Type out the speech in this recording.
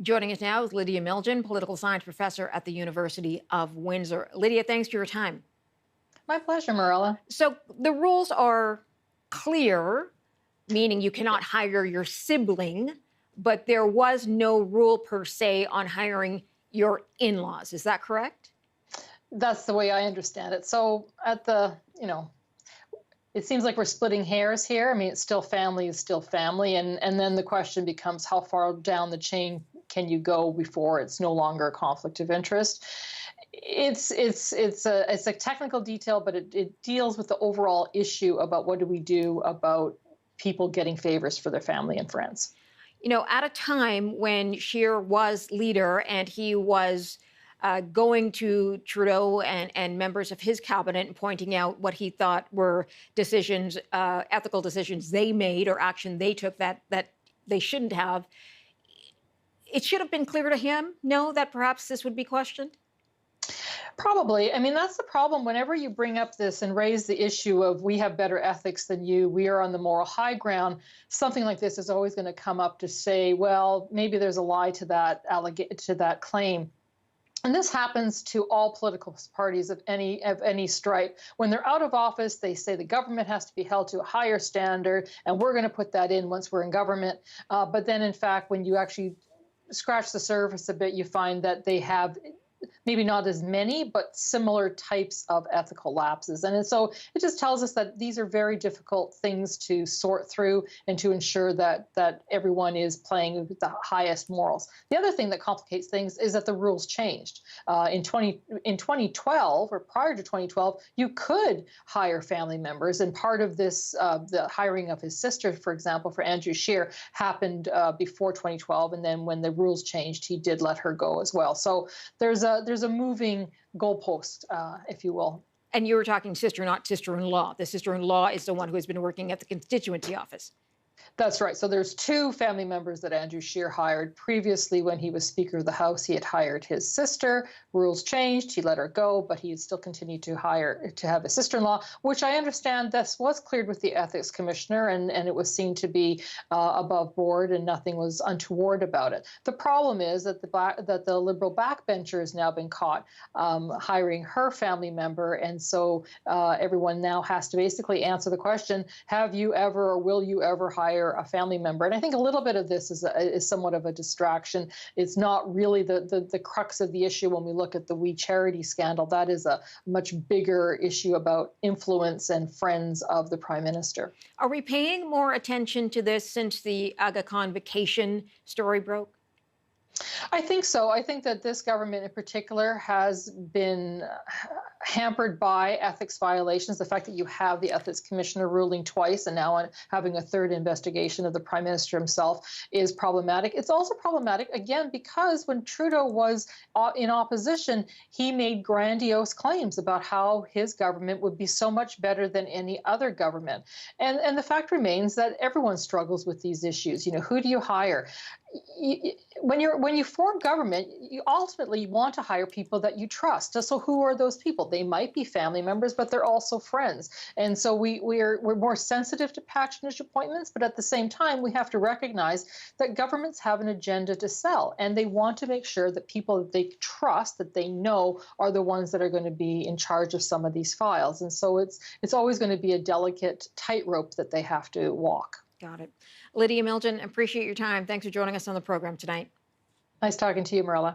Joining us now is Lydia Miljan, political science professor at the University of Windsor. Lydia, thanks for your time. My pleasure, Marilla. So the rules are clear, meaning you cannot hire your sibling, but there was no rule per se on hiring your in-laws. Is that correct? That's the way I understand it. So it seems like we're splitting hairs here. I mean, it's still family is still family. And then the question becomes how far down the chain can you go before it's no longer a conflict of interest? It's a technical detail, but it deals with the overall issue about what do we do about people getting favors for their family and friends. You know, at a time when Scheer was leader and he was going to Trudeau and members of his cabinet and pointing out what he thought were decisions, ethical decisions they made or action they took that they shouldn't have. It should have been clear to him, no, that perhaps this would be questioned? Probably. I mean, that's the problem. Whenever you bring up this and raise the issue of we have better ethics than you, we are on the moral high ground, something like this is always going to come up to say, well, maybe there's a lie to that claim. And this happens to all political parties of any stripe. When they're out of office, they say the government has to be held to a higher standard, and we're going to put that in once we're in government. But then, in fact, when you actually scratch the surface a bit, you find that they have maybe not as many, but similar types of ethical lapses. And so it just tells us that these are very difficult things to sort through and to ensure that everyone is playing with the highest morals. The other thing that complicates things is that the rules changed. In 2012, or prior to 2012, you could hire family members. And part of this, the hiring of his sister, for example, for Andrew Scheer, happened before 2012. And then when the rules changed, he did let her go as well. So there's a moving goalpost, if you will. And you were talking sister, not sister-in-law. The sister-in-law is the one who has been working at the constituency office. That's right. So there's two family members that Andrew Scheer hired. Previously, when he was Speaker of the House, he had hired his sister. Rules changed. He let her go, but he had still continued to have a sister-in-law, which I understand this was cleared with the Ethics Commissioner, and it was seen to be above board, and nothing was untoward about it. The problem is that the Liberal backbencher has now been caught hiring her family member, and so everyone now has to basically answer the question, have you ever or will you ever hire a family member? And I think a little bit of this is somewhat of a distraction. It's not really the crux of the issue when we look at the We Charity scandal. That is a much bigger issue about influence and friends of the Prime Minister. Are we paying more attention to this since the Aga Khan vacation story broke? I think so. I think that this government in particular has been hampered by ethics violations. The fact that you have the Ethics Commissioner ruling twice and now having a third investigation of the Prime Minister himself is problematic. It's also problematic, again, because when Trudeau was in opposition, he made grandiose claims about how his government would be so much better than any other government. And the fact remains that everyone struggles with these issues. You know, who do you hire? When you form government, you ultimately want to hire people that you trust. So who are those people? They might be family members, but they're also friends. And so we're more sensitive to patronage appointments, but at the same time, we have to recognize that governments have an agenda to sell, and they want to make sure that people that they trust, that they know, are the ones that are going to be in charge of some of these files. And so it's always going to be a delicate tightrope that they have to walk. Got it. Lydia Miljan, appreciate your time. Thanks for joining us on the program tonight. Nice talking to you, Marilla.